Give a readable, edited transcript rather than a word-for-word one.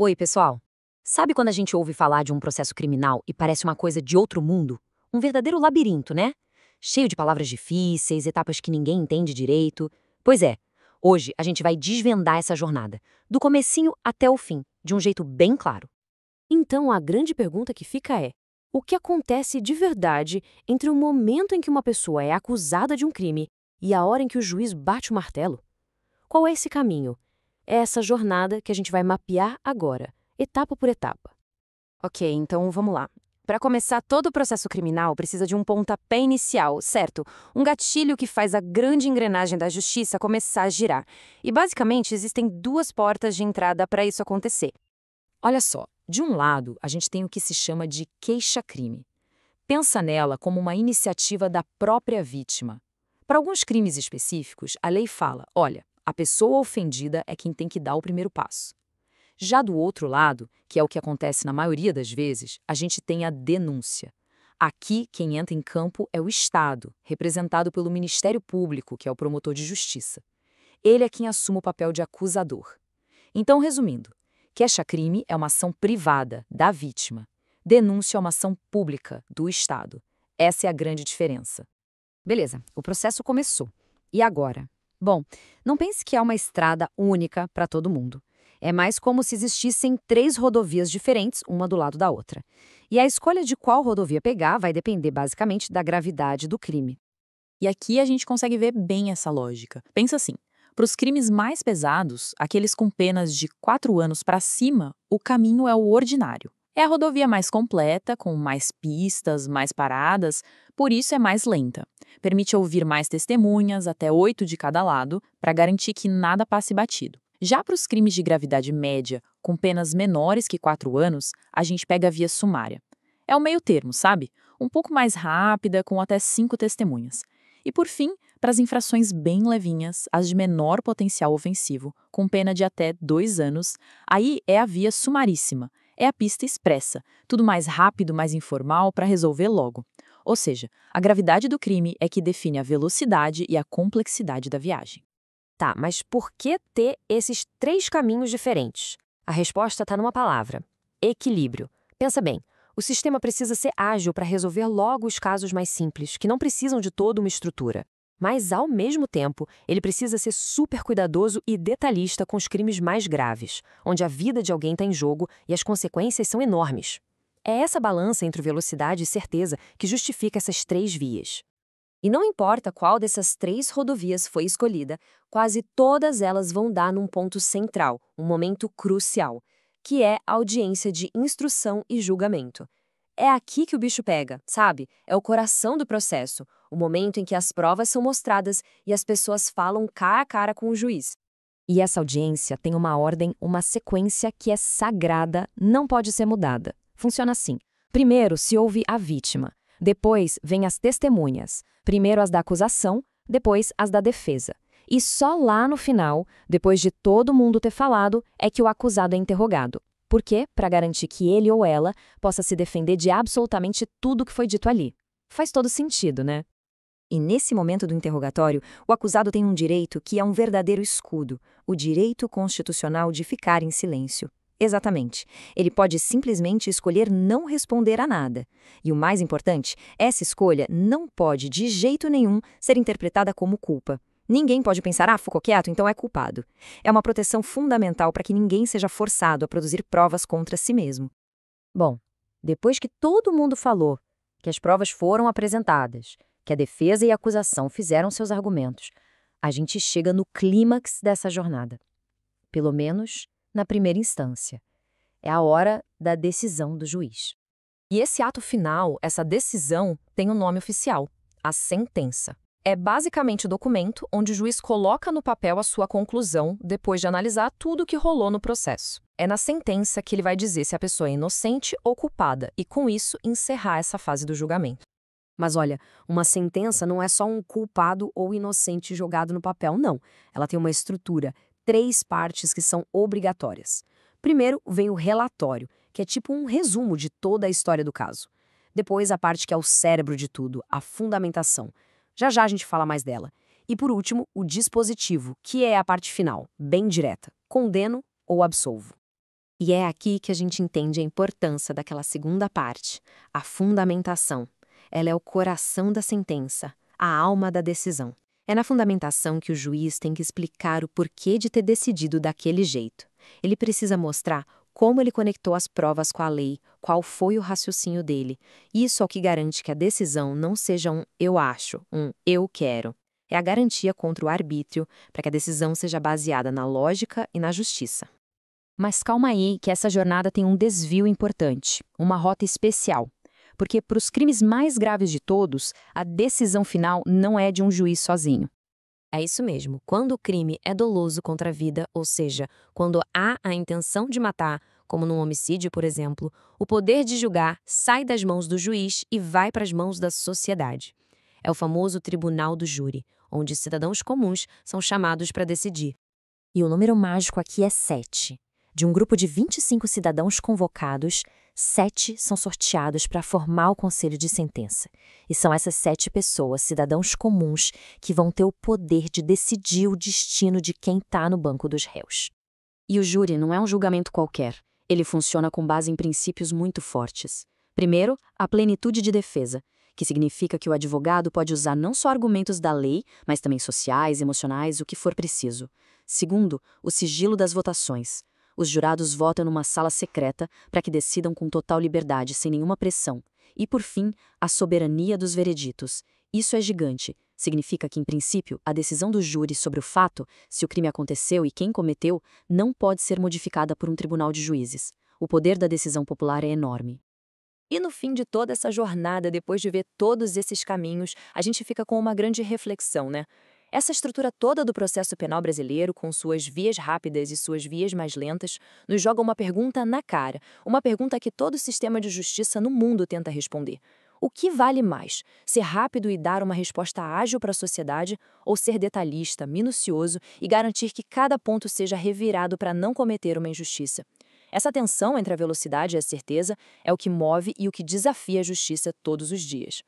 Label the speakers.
Speaker 1: Oi, pessoal. Sabe quando a gente ouve falar de um processo criminal e parece uma coisa de outro mundo? Um verdadeiro labirinto, né? Cheio de palavras difíceis, etapas que ninguém entende direito. Pois é, hoje a gente vai desvendar essa jornada, do comecinho até o fim, de um jeito bem claro.
Speaker 2: Então, a grande pergunta que fica é: o que acontece de verdade entre o momento em que uma pessoa é acusada de um crime e a hora em que o juiz bate o martelo? Qual é esse caminho? É essa jornada que a gente vai mapear agora, etapa por etapa.
Speaker 3: Ok, então vamos lá. Para começar, todo o processo criminal precisa de um pontapé inicial, certo? Um gatilho que faz a grande engrenagem da justiça começar a girar. E basicamente existem duas portas de entrada para isso acontecer.
Speaker 1: Olha só, de um lado, a gente tem o que se chama de queixa-crime. Pensa nela como uma iniciativa da própria vítima. Para alguns crimes específicos, a lei fala: olha, a pessoa ofendida é quem tem que dar o primeiro passo. Já do outro lado, que é o que acontece na maioria das vezes, a gente tem a denúncia. Aqui, quem entra em campo é o Estado, representado pelo Ministério Público, que é o promotor de justiça. Ele é quem assume o papel de acusador. Então, resumindo, queixa-crime é uma ação privada da vítima. Denúncia é uma ação pública do Estado. Essa é a grande diferença. Beleza, o processo começou. E agora? Bom, não pense que é uma estrada única para todo mundo. É mais como se existissem três rodovias diferentes, uma do lado da outra. E a escolha de qual rodovia pegar vai depender basicamente da gravidade do crime.
Speaker 4: E aqui a gente consegue ver bem essa lógica. Pensa assim: para os crimes mais pesados, aqueles com penas de 4 anos para cima, o caminho é o ordinário. É a rodovia mais completa, com mais pistas, mais paradas, por isso é mais lenta. Permite ouvir mais testemunhas, até 8 de cada lado, para garantir que nada passe batido. Já para os crimes de gravidade média, com penas menores que 4 anos, a gente pega a via sumária. É o meio termo, sabe? Um pouco mais rápida, com até 5 testemunhas. E por fim, para as infrações bem levinhas, as de menor potencial ofensivo, com pena de até 2 anos, aí é a via sumaríssima, é a pista expressa, tudo mais rápido, mais informal para resolver logo. Ou seja, a gravidade do crime é que define a velocidade e a complexidade da viagem.
Speaker 2: Tá, mas por que ter esses três caminhos diferentes? A resposta está numa palavra: equilíbrio. Pensa bem, o sistema precisa ser ágil para resolver logo os casos mais simples, que não precisam de toda uma estrutura. Mas, ao mesmo tempo, ele precisa ser super cuidadoso e detalhista com os crimes mais graves, onde a vida de alguém está em jogo e as consequências são enormes. É essa balança entre velocidade e certeza que justifica essas três vias. E não importa qual dessas três rodovias foi escolhida, quase todas elas vão dar num ponto central, um momento crucial, que é a audiência de instrução e julgamento. É aqui que o bicho pega, sabe? É o coração do processo, o momento em que as provas são mostradas e as pessoas falam cara a cara com o juiz. E essa audiência tem uma ordem, uma sequência que é sagrada, não pode ser mudada. Funciona assim: primeiro se ouve a vítima, depois vêm as testemunhas, primeiro as da acusação, depois as da defesa. E só lá no final, depois de todo mundo ter falado, é que o acusado é interrogado. Por quê? Para garantir que ele ou ela possa se defender de absolutamente tudo que foi dito ali. Faz todo sentido, né?
Speaker 5: E nesse momento do interrogatório, o acusado tem um direito que é um verdadeiro escudo, o direito constitucional de ficar em silêncio. Exatamente. Ele pode simplesmente escolher não responder a nada. E o mais importante, essa escolha não pode, de jeito nenhum, ser interpretada como culpa. Ninguém pode pensar: ficou quieto, então é culpado. É uma proteção fundamental para que ninguém seja forçado a produzir provas contra si mesmo.
Speaker 2: Bom, depois que todo mundo falou, que as provas foram apresentadas, que a defesa e a acusação fizeram seus argumentos, a gente chega no clímax dessa jornada. Pelo menos na primeira instância. É a hora da decisão do juiz.
Speaker 1: E esse ato final, essa decisão, tem um nome oficial: a sentença. É basicamente o documento onde o juiz coloca no papel a sua conclusão depois de analisar tudo o que rolou no processo. É na sentença que ele vai dizer se a pessoa é inocente ou culpada e, com isso, encerrar essa fase do julgamento.
Speaker 2: Mas olha, uma sentença não é só um culpado ou inocente jogado no papel, não. Ela tem uma estrutura, três partes que são obrigatórias. Primeiro vem o relatório, que é tipo um resumo de toda a história do caso. Depois a parte que é o cérebro de tudo, a fundamentação. Já já a gente fala mais dela. E por último, o dispositivo, que é a parte final, bem direta. Condeno ou absolvo. E é aqui que a gente entende a importância daquela segunda parte, a fundamentação. Ela é o coração da sentença, a alma da decisão. É na fundamentação que o juiz tem que explicar o porquê de ter decidido daquele jeito. Ele precisa mostrar como ele conectou as provas com a lei, qual foi o raciocínio dele. Isso é o que garante que a decisão não seja um eu acho, um eu quero. É a garantia contra o arbítrio para que a decisão seja baseada na lógica e na justiça.
Speaker 5: Mas calma aí, que essa jornada tem um desvio importante, uma rota especial. Porque para os crimes mais graves de todos, a decisão final não é de um juiz sozinho.
Speaker 2: É isso mesmo. Quando o crime é doloso contra a vida, ou seja, quando há a intenção de matar, como num homicídio, por exemplo, o poder de julgar sai das mãos do juiz e vai para as mãos da sociedade. É o famoso tribunal do júri, onde cidadãos comuns são chamados para decidir.
Speaker 5: E o número mágico aqui é 7. De um grupo de 25 cidadãos convocados, 7 são sorteados para formar o conselho de sentença. E são essas 7 pessoas, cidadãos comuns, que vão ter o poder de decidir o destino de quem está no banco dos réus. E o júri não é um julgamento qualquer. Ele funciona com base em princípios muito fortes. Primeiro, a plenitude de defesa, que significa que o advogado pode usar não só argumentos da lei, mas também sociais, emocionais, o que for preciso. Segundo, o sigilo das votações. Os jurados votam numa sala secreta para que decidam com total liberdade, sem nenhuma pressão. E, por fim, a soberania dos vereditos. Isso é gigante. Significa que, em princípio, a decisão do júri sobre o fato, se o crime aconteceu e quem cometeu, não pode ser modificada por um tribunal de juízes. O poder da decisão popular é enorme.
Speaker 2: E no fim de toda essa jornada, depois de ver todos esses caminhos, a gente fica com uma grande reflexão, né? Essa estrutura toda do processo penal brasileiro, com suas vias rápidas e suas vias mais lentas, nos joga uma pergunta na cara, uma pergunta que todo sistema de justiça no mundo tenta responder. O que vale mais? Ser rápido e dar uma resposta ágil para a sociedade, ou ser detalhista, minucioso e garantir que cada ponto seja revirado para não cometer uma injustiça? Essa tensão entre a velocidade e a certeza é o que move e o que desafia a justiça todos os dias.